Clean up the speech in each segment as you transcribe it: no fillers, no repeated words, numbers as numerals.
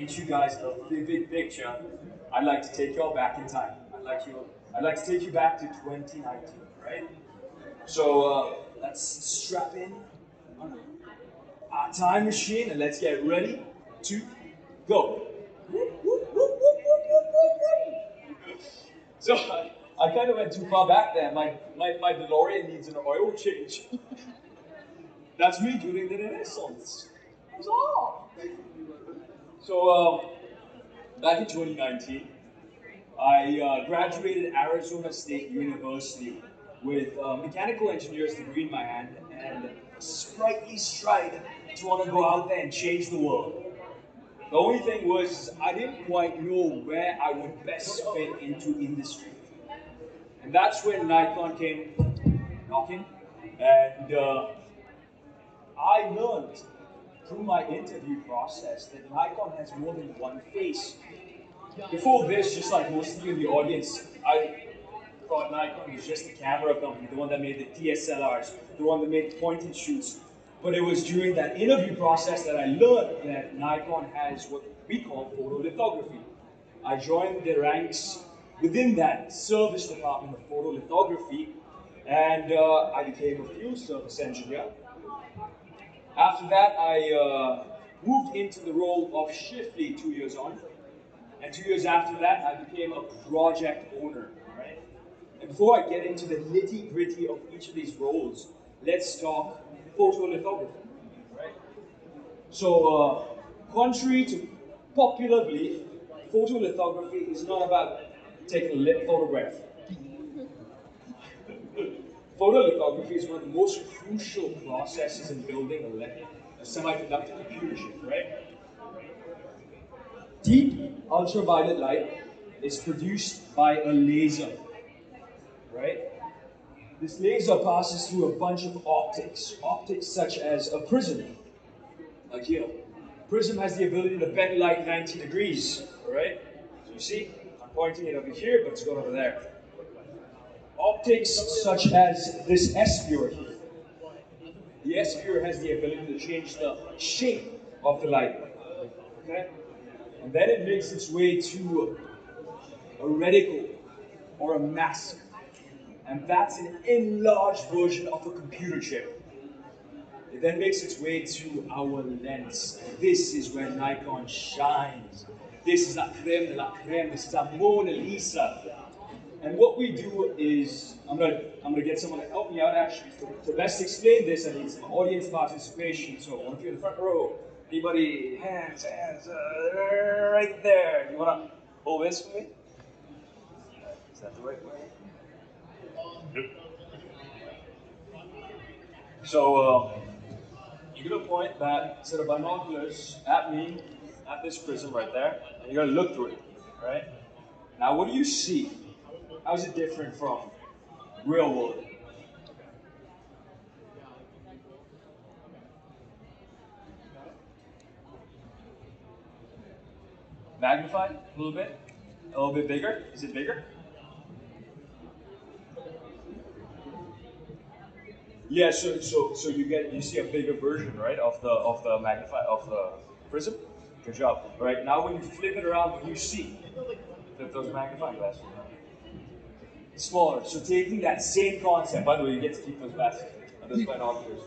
paint you guys a vivid picture, I'd like to take you all back in time. I'd like to take you back to 2019, right? So let's strap in our time machine and let's get ready to go. So I kind of went too far back there. My DeLorean needs an oil change. That's me during the Renaissance. So back in 2019, I graduated Arizona State University with a mechanical engineer's degree in my hand and a sprightly stride to want to go out there and change the world. The only thing was I didn't quite know where I would best fit into industry. And that's when Nikon came knocking, and I learned through my interview process that Nikon has more than one face. Before this, just like most of you in the audience, I thought Nikon was just a camera company, the one that made the DSLRs, the one that made point and shoots. But it was during that interview process that I learned that Nikon has what we call photolithography. I joined the ranks within that service department of photolithography, and I became a field service engineer. After that, I moved into the role of shift lead 2 years on, and 2 years after that, I became a project owner. Right? And before I get into the nitty-gritty of each of these roles, let's talk photolithography. Right? So, contrary to popular belief, photolithography is not about taking a lit photograph. Photolithography is one of the most crucial processes in building a semiconductor computer chip, right? Deep ultraviolet light is produced by a laser, right? This laser passes through a bunch of optics such as a prism, like here. Prism has the ability to bend light 90 degrees, right? So you see, I'm pointing it over here, but it's going over there. Optics such as this S-sphere here. The S-sphere has the ability to change the shape of the light, okay? And then it makes its way to a reticle or a mask. And that's an enlarged version of a computer chip. It then makes its way to our lens. This is where Nikon shines. This is la creme de la creme. This is a Mona Lisa. And what we do is, I'm gonna get someone to help me out actually. To best explain this, I need some audience participation. So one of you in the front row, anybody, hands, right there. You wanna hold this for me? Is that the right way? Yep. So you're gonna point that set of binoculars at me, at this prism right there, and you're gonna look through it, right? Now what do you see? How is it different from real world? Magnified a little bit bigger. Is it bigger? Yeah. So you see a bigger version, right, of the prism. Good job. All right. Now when you flip it around, what do you see? Flip those magnifying glasses. Smaller. So taking that same concept. By the way, you get to keep those glasses. Those binoculars.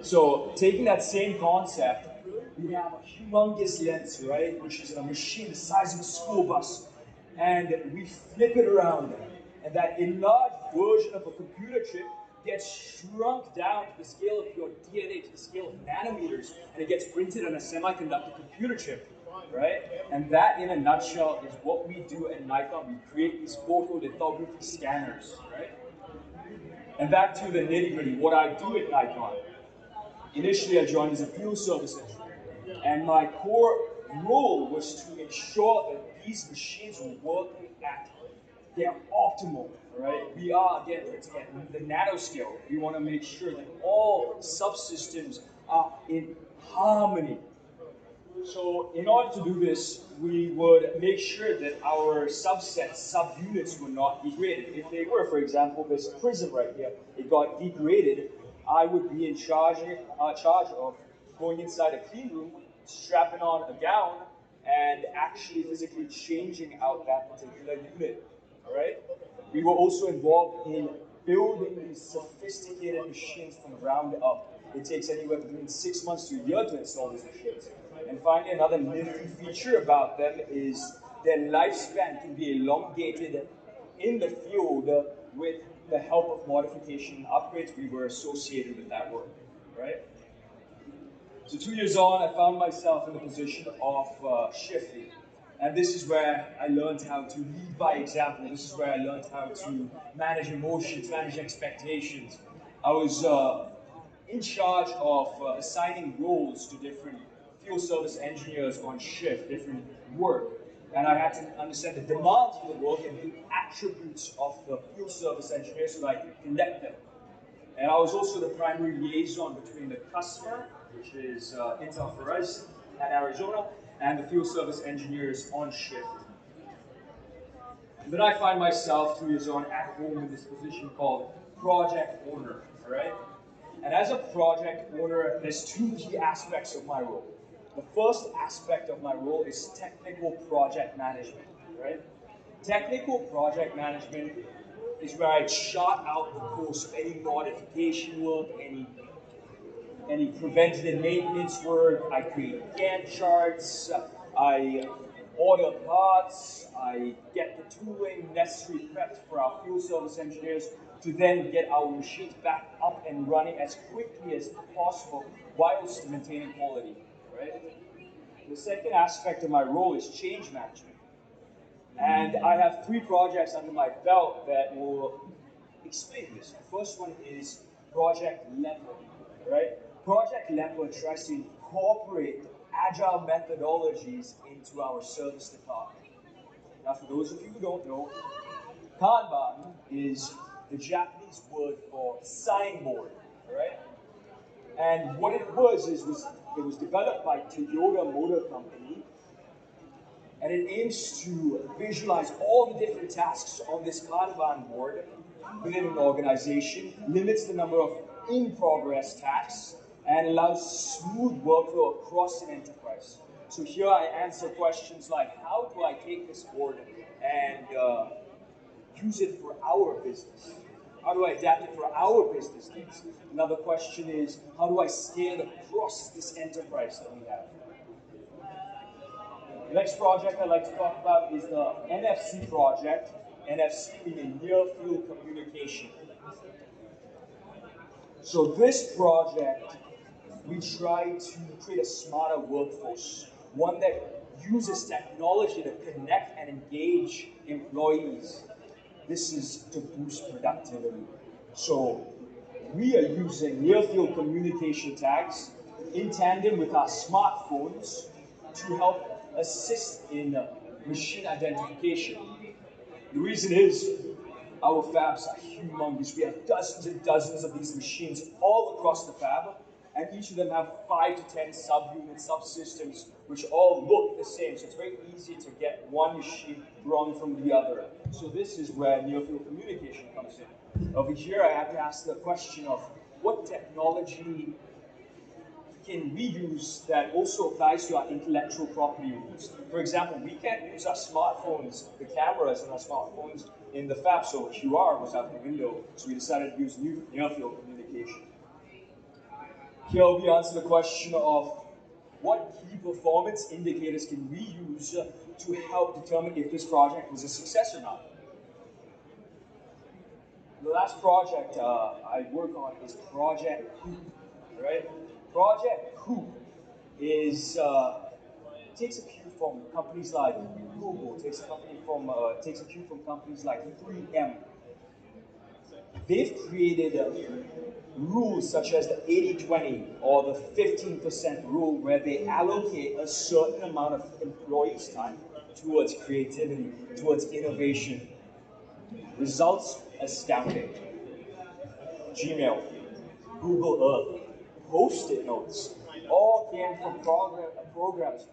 So taking that same concept, we have a humongous lens, right, which is a machine the size of a school bus, and we flip it around, and that enlarged version of a computer chip gets shrunk down to the scale of your DNA, to the scale of nanometers, and it gets printed on a semiconductor computer chip, right? And that, in a nutshell, is what we do at Nikon. We create these photolithography scanners, right? And back to the nitty-gritty, what I do at Nikon. Initially, I joined as a field service engineer, and my core role was to ensure that these machines were working at their optimal, right? We are, again, the nanoscale. We want to make sure that all subsystems are in harmony. So in order to do this, we would make sure that our subsets, subunits were not degraded. If they were, for example, this prism right here, it got degraded, I would be in charge of going inside a clean room, strapping on a gown, and actually physically changing out that particular unit, all right? We were also involved in building these sophisticated machines from ground up. It takes anywhere between 6 months to a year to install these machines. And finally, another nifty feature about them is their lifespan can be elongated in the field with the help of modification and upgrades. We were associated with that work, right? So 2 years on, I found myself in the position of shift lead. And this is where I learned how to lead by example. This is where I learned how to manage emotions, manage expectations. I was in charge of assigning roles to different field service engineers on shift, different work. And I had to understand the demands of the work and the attributes of the field service engineers so that I could connect them. And I was also the primary liaison between the customer, which is Intel for us at Arizona, and the field service engineers on shift. And then I find myself 2 years on at home in this position called project owner, all right? And as a project owner, there's two key aspects of my role. The first aspect of my role is technical project management, right? Technical project management is where I chart out the course of any modification work, any preventative maintenance work. I create Gantt charts. I order parts. I get the tooling necessary prepped for our field service engineers to then get our machines back up and running as quickly as possible whilst maintaining quality. Right? The second aspect of my role is change management. And I have 3 projects under my belt that will explain this. The first one is Project Leopard, right? Project Leopard tries to incorporate agile methodologies into our service department. Now, for those of you who don't know, Kanban is the Japanese word for signboard, right? And what it was it was developed by Toyota Motor Company, and it aims to visualize all the different tasks on this Kanban board within an organization, limits the number of in-progress tasks, and allows smooth workflow across an enterprise. So here I answer questions like, how do I take this board and use it for our business? How do I adapt it for our business needs? Another question is, how do I scale across this enterprise that we have? The next project I'd like to talk about is the NFC project, NFC meaning Near Field Communication. So this project, we try to create a smarter workforce, one that uses technology to connect and engage employees. This is to boost productivity. So we are using near field communication tags in tandem with our smartphones to help assist in machine identification. The reason is our fabs are humongous. We have dozens and dozens of these machines all across the fab, and each of them have 5 to 10 subunits, subsystems, which all look the same. So it's very easy to get one machine wrong from the other. So this is where near-field communication comes in. Over here, I have to ask the question of what technology can we use that also applies to our intellectual property rules. For example, we can't use our smartphones, the cameras in our smartphones in the fab, so QR was out the window, so we decided to use near-field communication. Here we answer the question of what key performance indicators can we use to help determine if this project was a success or not. The last project I work on is Project Hoop, right? Project Hoop is takes a cue from companies like Google, takes a cue from companies like 3M. They've created rules such as the 80-20 or the 15% rule, where they allocate a certain amount of employees' time towards creativity, towards innovation. Results astounding. Gmail, Google Earth, Post-it notes, all came from programs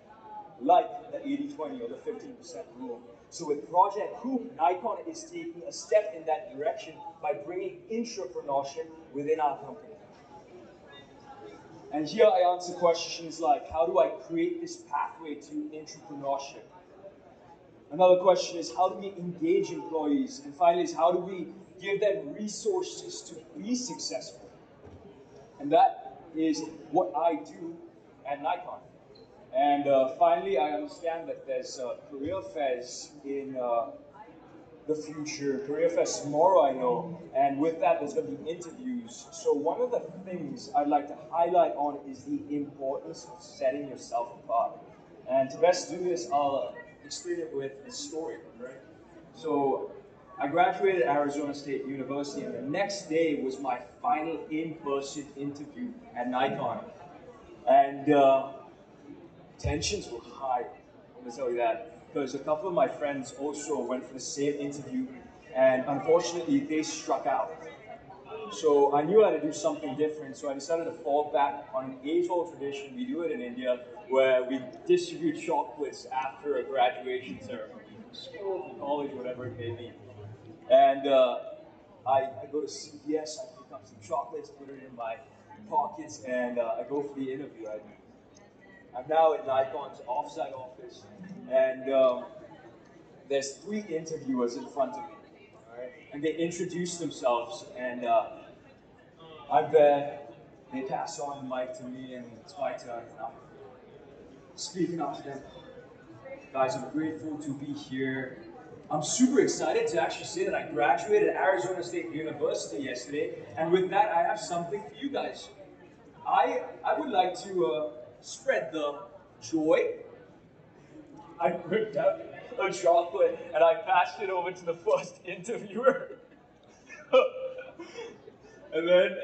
like the 80-20 or the 15% rule. So with Project Hoop, Nikon is taking a step in that direction by bringing entrepreneurship within our company. And here I answer questions like, how do I create this pathway to entrepreneurship? Another question is how do we engage employees? And finally is how do we give them resources to be successful? And that is what I do at Nikon. And finally, I understand that there's career fairs in the future, career fairs tomorrow, I know, and with that, there's going to be interviews. So one of the things I'd like to highlight on is the importance of setting yourself apart. And to best do this, I'll explain it with a story, right? So I graduated Arizona State University, and the next day was my final in-person interview at Nikon. And tensions were high, let me tell you that, because a couple of my friends also went for the same interview, and unfortunately, they struck out. So I knew I had to do something different, so I decided to fall back on an age-old tradition. We do it in India, where we distribute chocolates after a graduation ceremony, from school, from college, whatever it may be. And I go to CVS, I pick up some chocolates, put it in my pockets, and I go for the interview. I'm now at Nikon's offsite office, and there's three interviewers in front of me, all right? And they introduce themselves, and I'm there. They pass on the mic to me, and it's my turn. And I'm speaking up to them. Guys, I'm grateful to be here. I'm super excited to actually say that I graduated Arizona State University yesterday, and with that, I have something for you guys. I would like to spread the joy. I ripped out a chocolate and I passed it over to the first interviewer. And then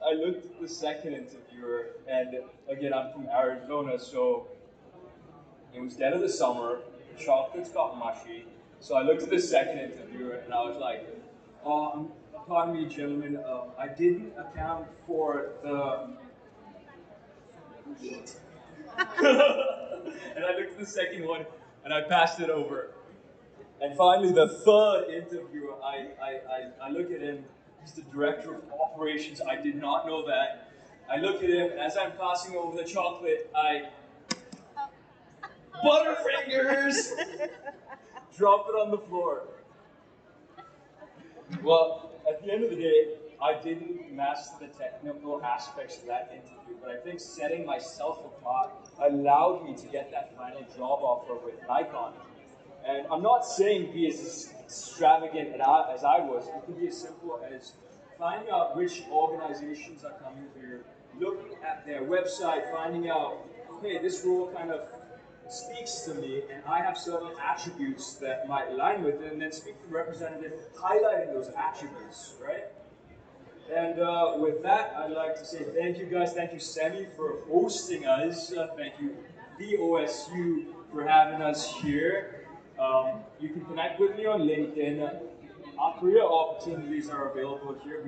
I looked at the second interviewer, and again, I'm from Arizona, so it was dead of the summer, the chocolates got mushy. So I looked at the second interviewer and I was like, pardon me, gentlemen, I didn't account for the heat. And I looked at the second one and I passed it over. And finally, the third interviewer, I look at him. He's the director of operations. I did not know that. I look at him, and as I'm passing over the chocolate, I butterfingers drop it on the floor. Well, at the end of the day, I didn't master the technical aspects of that interview, but I think setting myself apart allowed me to get that final job offer with Nikon. And I'm not saying be as extravagant as I was. It could be as simple as finding out which organizations are coming here, looking at their website, finding out, okay, this role kind of speaks to me, and I have certain attributes that might align with it, and then speak to the representative, highlighting those attributes, right? And with that, I'd like to say thank you guys. Thank you, Semi, for hosting us. Thank you, the OSU, for having us here. You can connect with me on LinkedIn. Our career opportunities are available here.